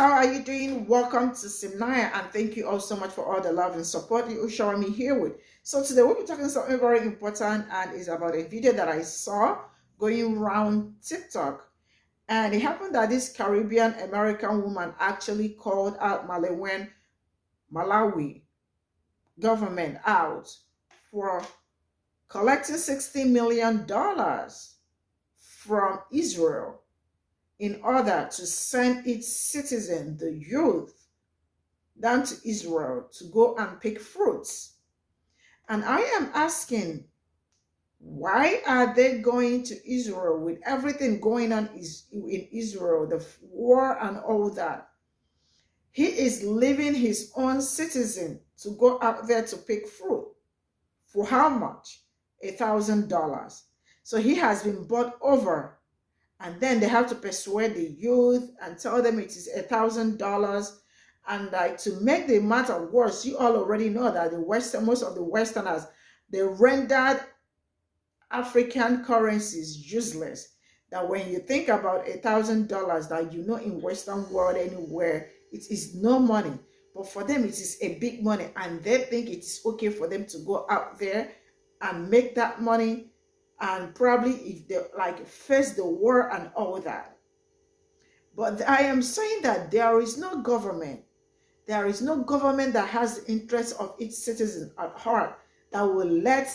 how are you doing? Welcome to Cimnanya, and thank you all so much for all the love and support you showing me here with. So today we'll be talking something very important, and it's about a video that I saw going around TikTok. And it happened that this Caribbean American woman actually called out Malawi government out for collecting $60 million from Israel in order to send its citizens, the youth, down to Israel to go and pick fruits. And I am asking, why are they going to Israel with everything going on in Israel, the war and all that? He is leaving his own citizen to go out there to pick fruit. For how much? $1,000. So he has been bought over. And then they have to persuade the youth and tell them it is $1,000. And to make the matter worse, you all already know that most of the Westerners, they rendered African currencies useless. That when you think about $1,000, that you know in Western world anywhere, it is no money. But for them, it is a big money. And they think it is okay for them to go out there and make that money. And probably if they face the war and all that. But I am saying that there is no government. There is no government that has the interests of its citizens at heart that will let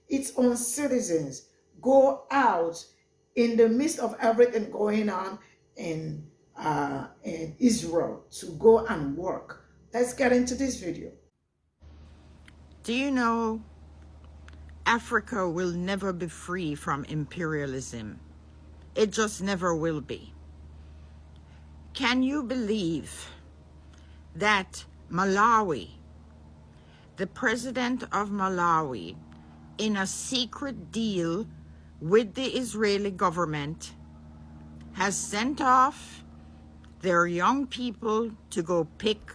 its own citizens go out in the midst of everything going on in Israel to go and work. Let's get into this video. Do you know Africa will never be free from imperialism? It just never will be. Can you believe that Malawi, the president of Malawi, in a secret deal with the Israeli government, has sent off their young people to go pick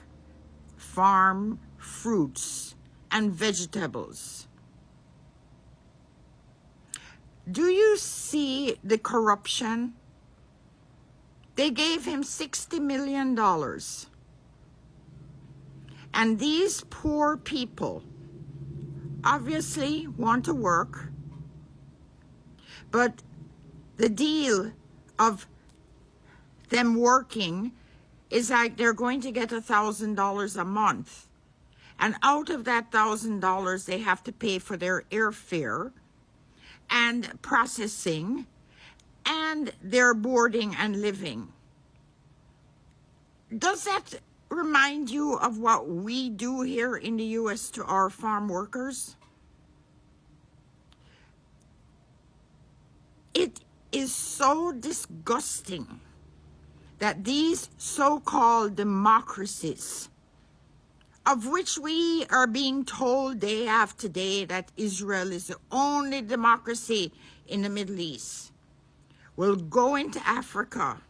farm fruits and vegetables? Do you see the corruption? They gave him $60 million. And these poor people obviously want to work, but the deal of them working is like they're going to get $1,000 a month. And out of that $1,000, they have to pay for their airfare and processing and their boarding and living. Does that remind you of what we do here in the U.S. to our farm workers? It is so disgusting that these so-called democracies, of which we are being told day after day that Israel is the only democracy in the Middle East, will go into Africa,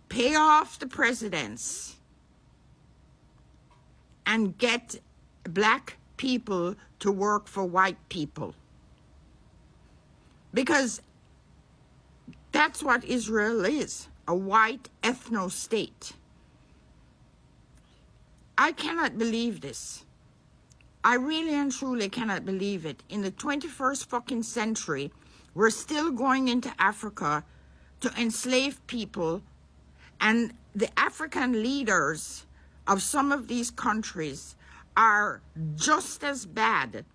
pay off the presidents, and get black people to work for white people. Because that's what Israel is, a white ethno-state. I cannot believe this. I really and truly cannot believe it. In the 21st fucking century, we're still going into Africa to enslave people, and the African leaders of some of these countries are just as bad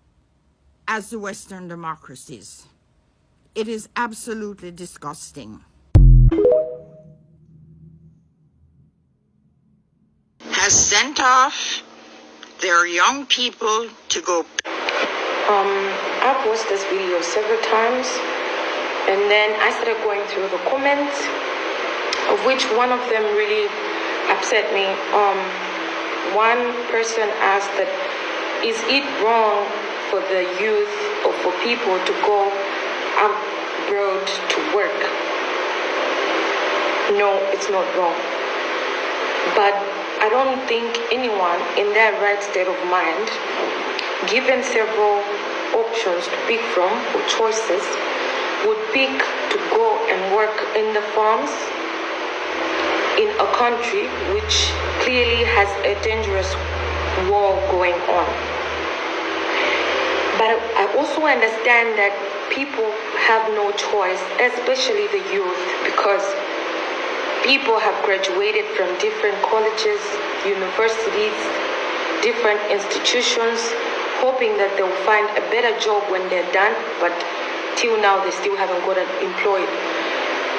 as the Western democracies. It is absolutely disgusting. Has sent off their young people to go. I've watched this video several times, and then I started going through the comments, of which one of them really upset me. One person asked that, is it wrong for the youth or for people to go abroad to work? No, it's not wrong. But I don't think anyone in their right state of mind, given several options to pick from or choices, would pick to go and work in the farms country which clearly has a dangerous war going on. But I also understand that people have no choice, especially the youth, because people have graduated from different colleges, universities, different institutions, hoping that they'll find a better job when they're done, but till now they still haven't gotten employed.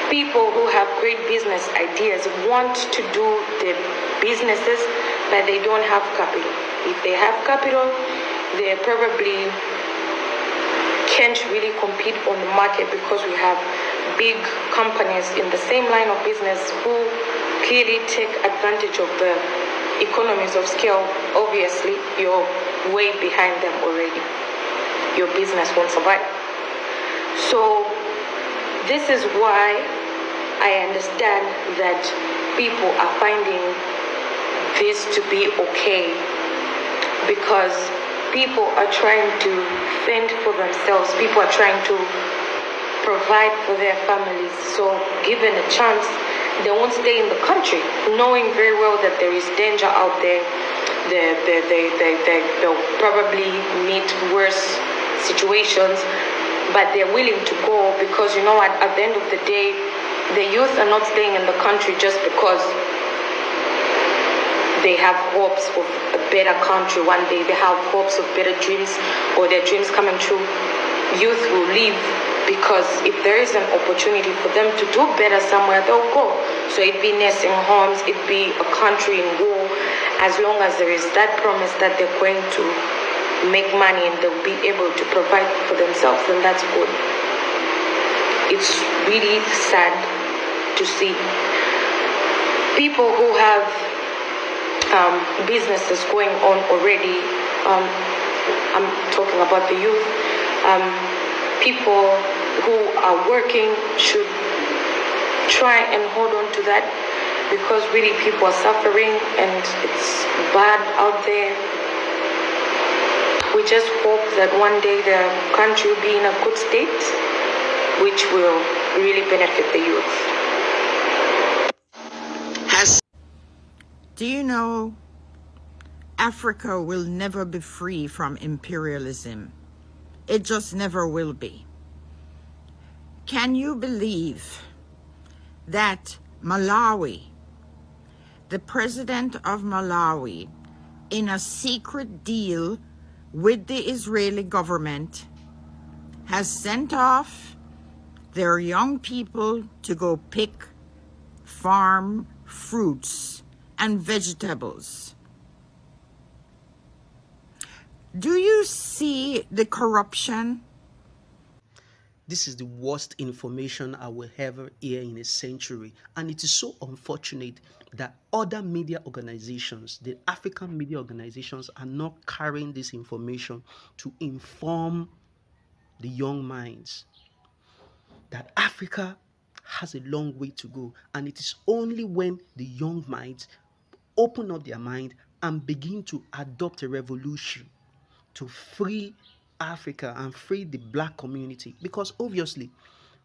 People who have great business ideas want to do their businesses, but they don't have capital. If they have capital, they probably can't really compete on the market, because we have big companies in the same line of business who clearly take advantage of the economies of scale. Obviously, you're way behind them already. Your business won't survive. So this is why I understand that people are finding this to be okay, because people are trying to fend for themselves. People are trying to provide for their families. So given a chance, they won't stay in the country, knowing very well that there is danger out there. They'll probably meet worse situations, but they're willing to go because, at the end of the day, the youth are not staying in the country just because they have hopes of a better country one day. They have hopes of better dreams, or their dreams coming true. Youth will leave because if there is an opportunity for them to do better somewhere, they'll go. So it'd be nursing homes, it'd be a country in war. As long as there is that promise that they're going to make money and they'll be able to provide for themselves, then that's good. It's really sad to see people who have businesses going on already. I'm talking about the youth. People who are working should try and hold on to that, because really people are suffering and it's bad out there. We just hope that one day the country will be in a good state, which will really benefit the youth. Do you know Africa will never be free from imperialism? It just never will be. Can you believe that Malawi, the president of Malawi, in a secret deal with the Israeli government, has sent off their young people to go pick farm fruits and vegetables? Do you see the corruption? This is the worst information I will ever hear in a century. And it is so unfortunate that other media organizations, the African media organizations, are not carrying this information to inform the young minds that Africa has a long way to go. And it is only when the young minds open up their mind and begin to adopt a revolution to free Africa and free the black community. Because obviously,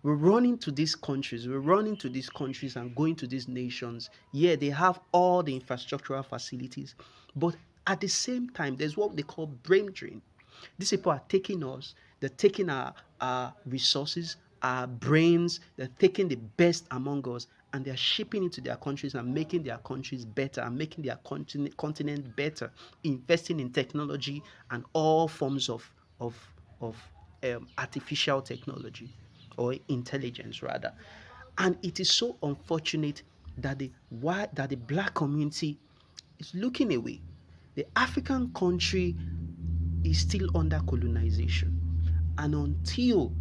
we're running to these countries and going to these nations. Yeah, they have all the infrastructural facilities, but at the same time, there's what they call brain drain. These people are taking us, they're taking our resources, our brains, they're taking the best among us, and they're shipping it to their countries and making their countries better and making their continent better, investing in technology and all forms of artificial technology or intelligence rather. And it is so unfortunate that the black community is looking away. The African country is still under colonization, and until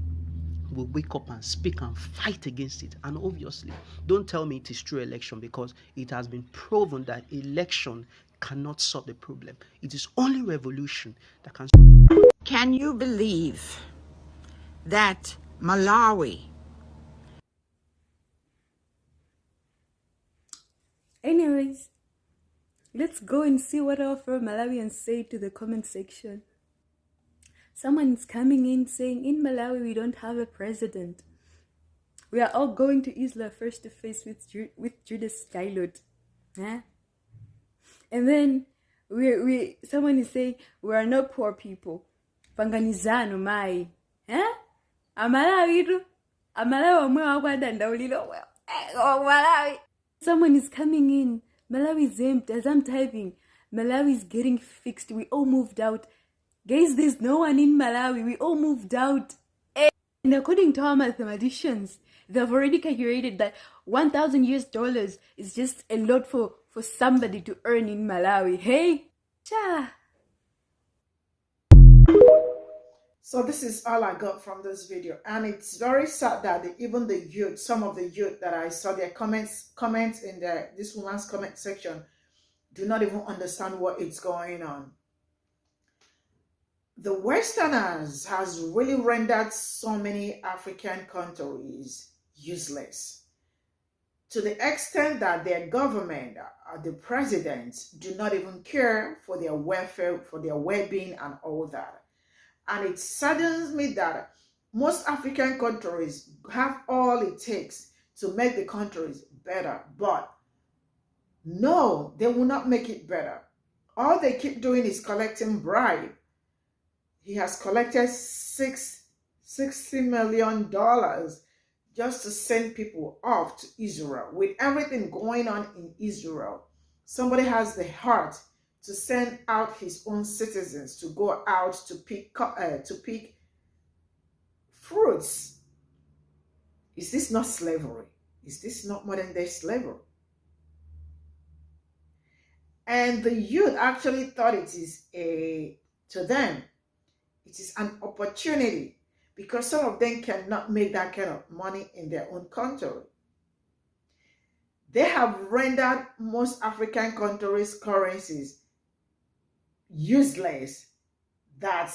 we wake up and speak and fight against it. And obviously, don't tell me it is true election, because it has been proven that election cannot solve the problem. It is only revolution that can. Can you believe that Malawi? Anyways, let's go and see what our fellow Malawians say to the comment section. Someone's coming in saying, in Malawi, we don't have a president. We are all going to Isla face to face with Judas G0t. Eh? And then someone is saying we are not poor people. Panganizano mai. Eh? Amalawi wamwe wakwadandaulilo. Malawi. Someone is coming in. Malawi is empty. As I'm typing, Malawi is getting fixed. We all moved out. Guys, there's no one in Malawi. We all moved out. And according to our mathematicians, they've already calculated that $1,000 is just a lot for somebody to earn in Malawi. Hey, cha. So this is all I got from this video, and it's very sad that even the youth, some of the youth that I saw their comments in this woman's comment section, do not even understand what is going on. The Westerners has really rendered so many African countries useless, to the extent that their government, the presidents, do not even care for their welfare, for their well-being and all that. And it saddens me that most African countries have all it takes to make the countries better, but no, they will not make it better. All they keep doing is collecting bribe. He has collected $60 million just to send people off to Israel. With everything going on in Israel, somebody has the heart to send out his own citizens to go out to pick fruits. Is this not slavery? Is this not modern day slavery? And the youth actually thought it is to them, it is an opportunity, because some of them cannot make that kind of money in their own country. They have rendered most African countries' currencies useless, that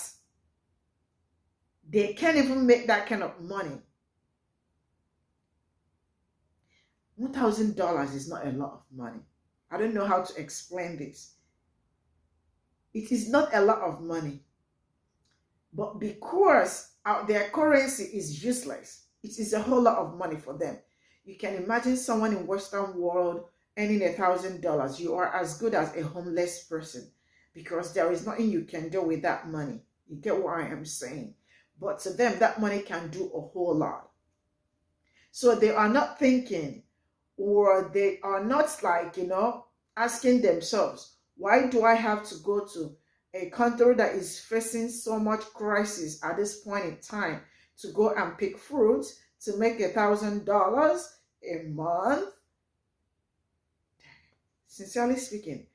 they can't even make that kind of money. $1,000 is not a lot of money. I don't know how to explain this. It is not a lot of money, but because their currency is useless, it is a whole lot of money for them. You can imagine someone in Western world earning $1,000. You are as good as a homeless person, because there is nothing you can do with that money. You get what I am saying? But to them, that money can do a whole lot. So they are not thinking, or they are not like, asking themselves, why do I have to go to a country that is facing so much crisis at this point in time to go and pick fruits to make $1,000 a month? Sincerely speaking,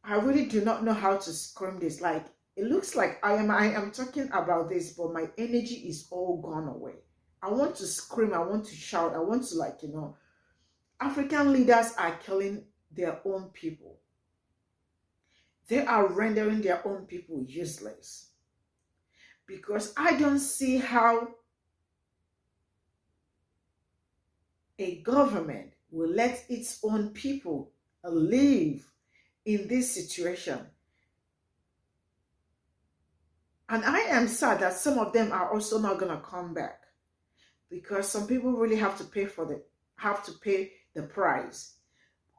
I really do not know how to scream this. Like, it looks like I am talking about this, but my energy is all gone away. I want to scream, I want to shout, I want to African leaders are killing their own people. They are rendering their own people useless. Because I don't see how a government will let its own people live in this situation. And I am sad that some of them are also not going to come back, because some people really have to pay the price.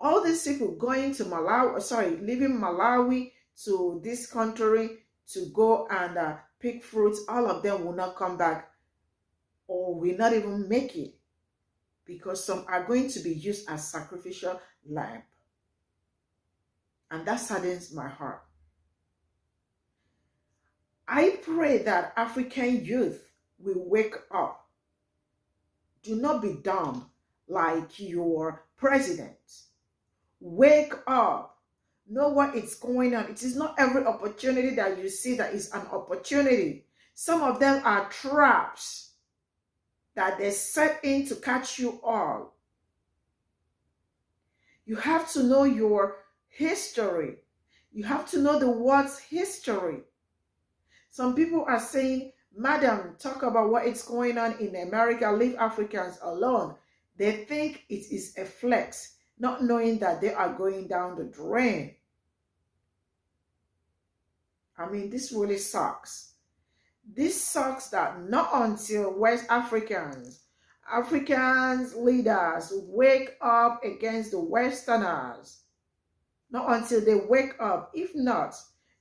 All these people going to Malawi, leaving Malawi to this country to go and pick fruits, all of them will not come back, or will not even make it, because some are going to be used as sacrificial lamb. And that saddens my heart. I pray that African youth will wake up. Do not be dumb like your president. Wake up. Know what is going on. It is not every opportunity that you see that is an opportunity. Some of them are traps that they set in to catch you all. You have to know your history. You have to know the world's history. Some people are saying, Madam, talk about what is going on in America, leave Africans alone. They think it is a flex, not knowing that they are going down the drain. I mean, this really sucks. This sucks that not until West Africans Africans leaders wake up against the Westerners. Not until they wake up. If not,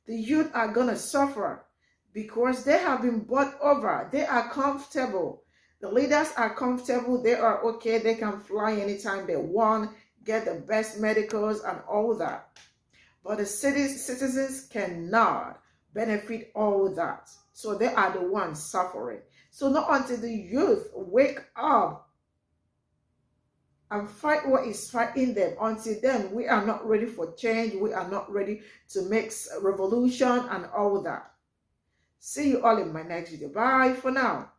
the youth are going to suffer because they have been bought over. They are comfortable. The leaders are comfortable. They are okay. They can fly anytime they want, get the best medicals and all that. But the citizens cannot benefit all that. So they are the ones suffering. So not until the youth wake up and fight what is fighting them, until then we are not ready for change. We are not ready to make revolution and all that. See you all in my next video. Bye for now.